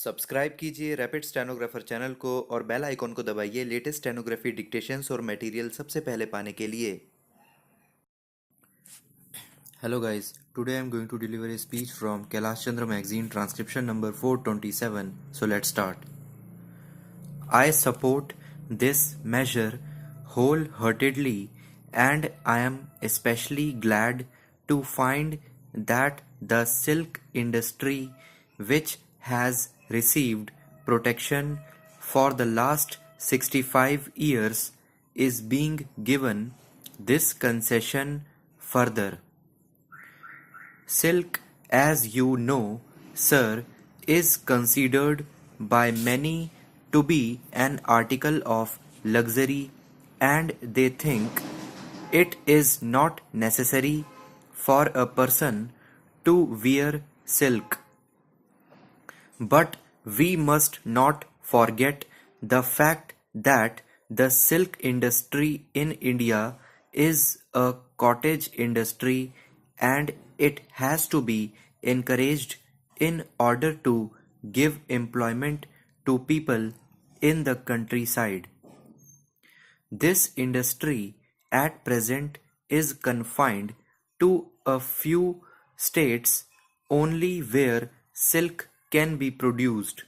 Subscribe कीजिए rapid stenographer channel को और बेल आइकॉन को दबाइए लेटेस्ट स्टेनोग्राफी डिक्टेशंस और मटेरियल सबसे पहले पाने के लिए। Hello guys, today I am going to deliver a speech from Kailash Chandra magazine transcription number 427. So let's start. I support this measure wholeheartedly, and I am especially glad to find that the silk industry, which has received protection for the last 65 years, is being given this concession further. Silk, as you know, sir, is considered by many to be an article of luxury, and they think it is not necessary for a person to wear silk. But we must not forget the fact that the silk industry in India is a cottage industry, and it has to be encouraged in order to give employment to people in the countryside. This industry at present is confined to a few states only where silk can be produced.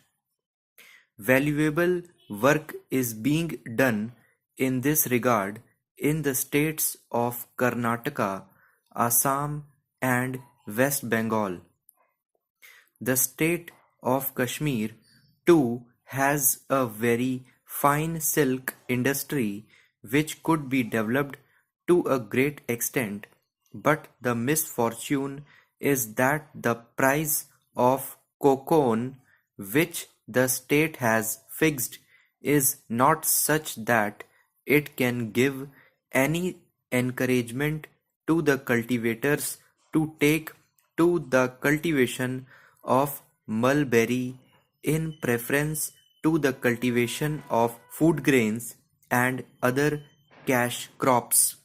Valuable work is being done in this regard in the states of Karnataka, Assam, and West Bengal. The state of Kashmir too has a very fine silk industry which could be developed to a great extent, but the misfortune is that the price of cocoon which the state has fixed is not such that it can give any encouragement to the cultivators to take to the cultivation of mulberry in preference to the cultivation of food grains and other cash crops.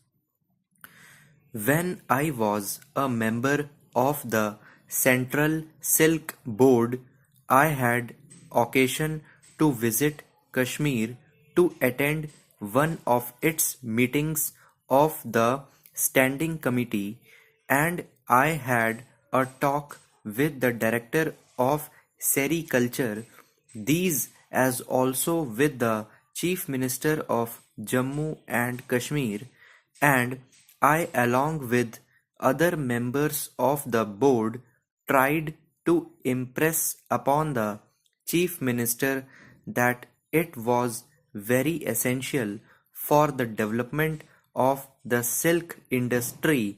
When I was a member of the Central Silk Board, I had occasion to visit Kashmir to attend one of its meetings of the Standing Committee, and I had a talk with the Director of Sericulture, these as also with the Chief Minister of Jammu and Kashmir, and I along with other members of the board tried to impress upon the Chief Minister that it was very essential for the development of the silk industry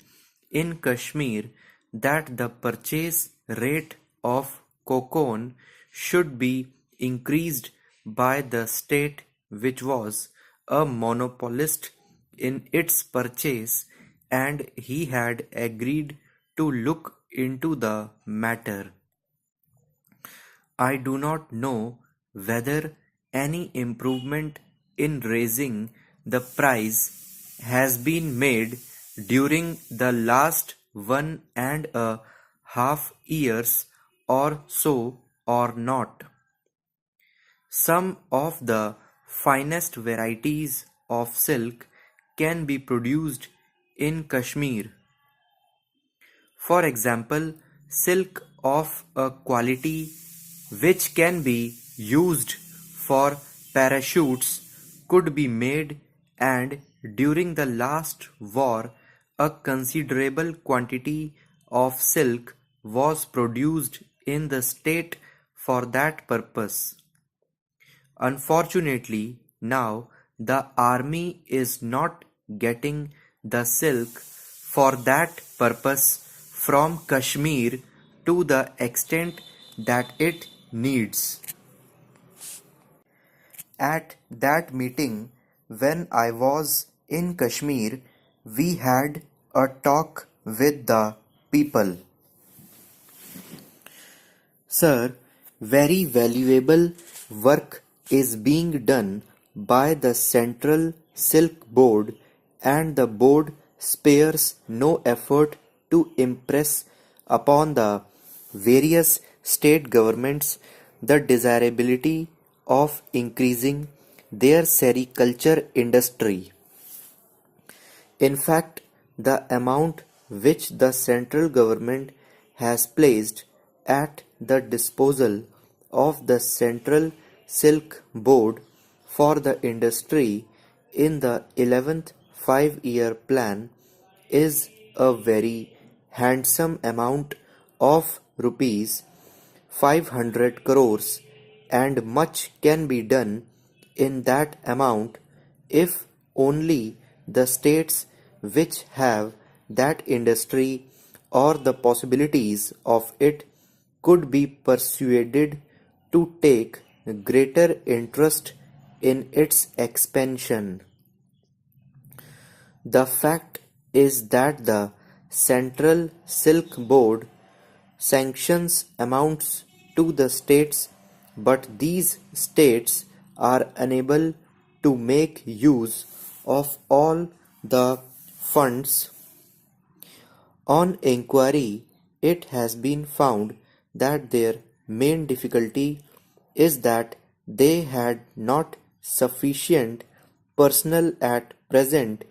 in Kashmir that the purchase rate of cocoon should be increased by the state, which was a monopolist in its purchase, and he had agreed to look into the matter. I do not know whether any improvement in raising the price has been made during the last 1.5 years or so or not. Some of the finest varieties of silk can be produced in Kashmir. For example, silk of a quality which can be used for parachutes could be made, and during the last war a considerable quantity of silk was produced in the state for that purpose. Unfortunately, now the army is not getting the silk for that purpose from Kashmir to the extent that it needs. At that meeting, when I was in Kashmir, we had a talk with the people. Sir, very valuable work is being done by the Central Silk Board, and the board spares no effort to impress upon the various state governments the desirability of increasing their sericulture industry. In fact, the amount which the central government has placed at the disposal of the Central Silk Board for the industry in the 11th 5-year plan is a very handsome amount of rupees 500 crores, and much can be done in that amount if only the states which have that industry or the possibilities of it could be persuaded to take greater interest in its expansion. The fact is that the Central Silk Board sanctions amounts to the states, but these states are unable to make use of all the funds. On inquiry, it has been found that their main difficulty is that they had not sufficient personnel at present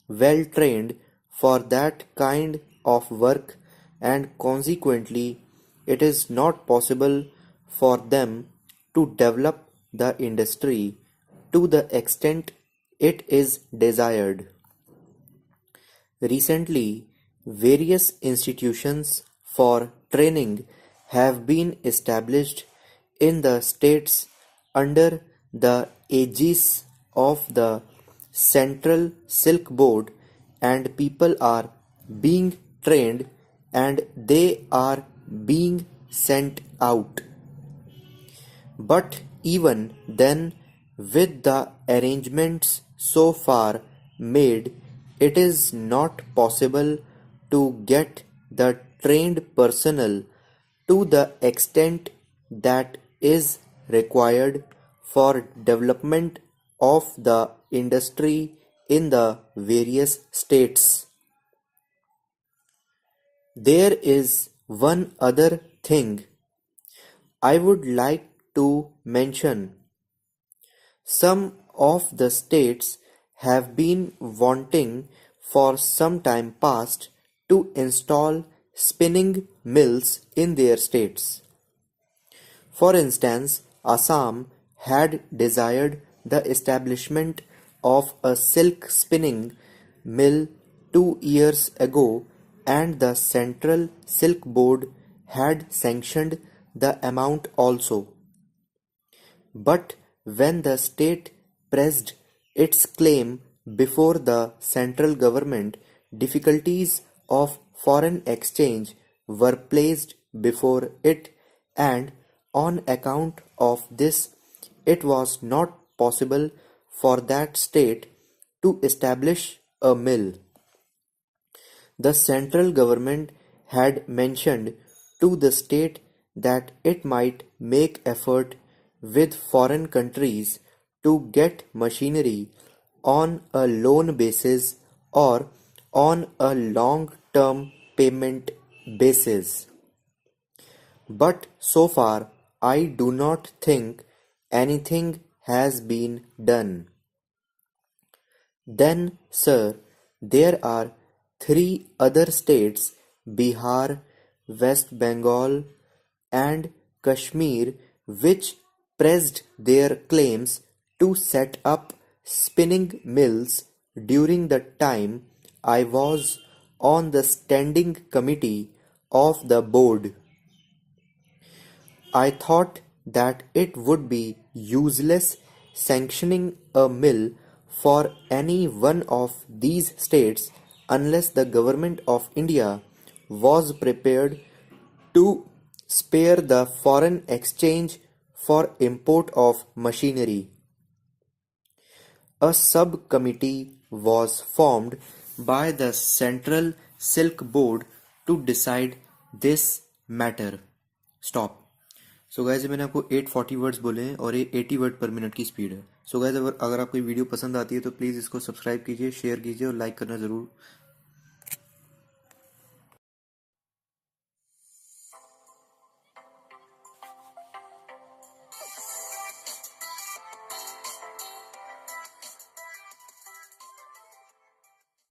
well trained for that kind of work, and consequently it is not possible for them to develop the industry to the extent it is desired. Recently, various institutions for training have been established in the states under the aegis of the Central Silk Board, and people are being trained and they are being sent out. But even then, with the arrangements so far made, it is not possible to get the trained personnel to the extent that is required for development of the industry in the various states. There is one other thing I would like to mention. Some of the states have been wanting for some time past to install spinning mills in their states. For instance, Assam had desired the establishment of a silk spinning mill 2 years ago, and the Central Silk Board had sanctioned the amount also. But when the state pressed its claim before the central government, difficulties of foreign exchange were placed before it, and on account of this, it was not possible for that state to establish a mill. The central government had mentioned to the state that it might make effort with foreign countries to get machinery on a loan basis or on a long-term payment basis. But so far, I do not think anything has been done. Then, sir, there are three other states, Bihar, West Bengal, and Kashmir, which pressed their claims to set up spinning mills during the time I was on the standing committee of the board. I thought that it would be useless sanctioning a mill for any one of these states unless the government of India was prepared to spare the foreign exchange for import of machinery. A subcommittee was formed by the Central Silk Board to decide this matter. Stop. So guys मैंने आपको 840 words बोले हैं और ये 80 word पर minute की speed है. So guys अगर आपको वीडियो पसंद आती है तो प्लीज़ इसको सब्सक्राइब कीजिए, शेयर कीजिए और लाइक करना ज़रूर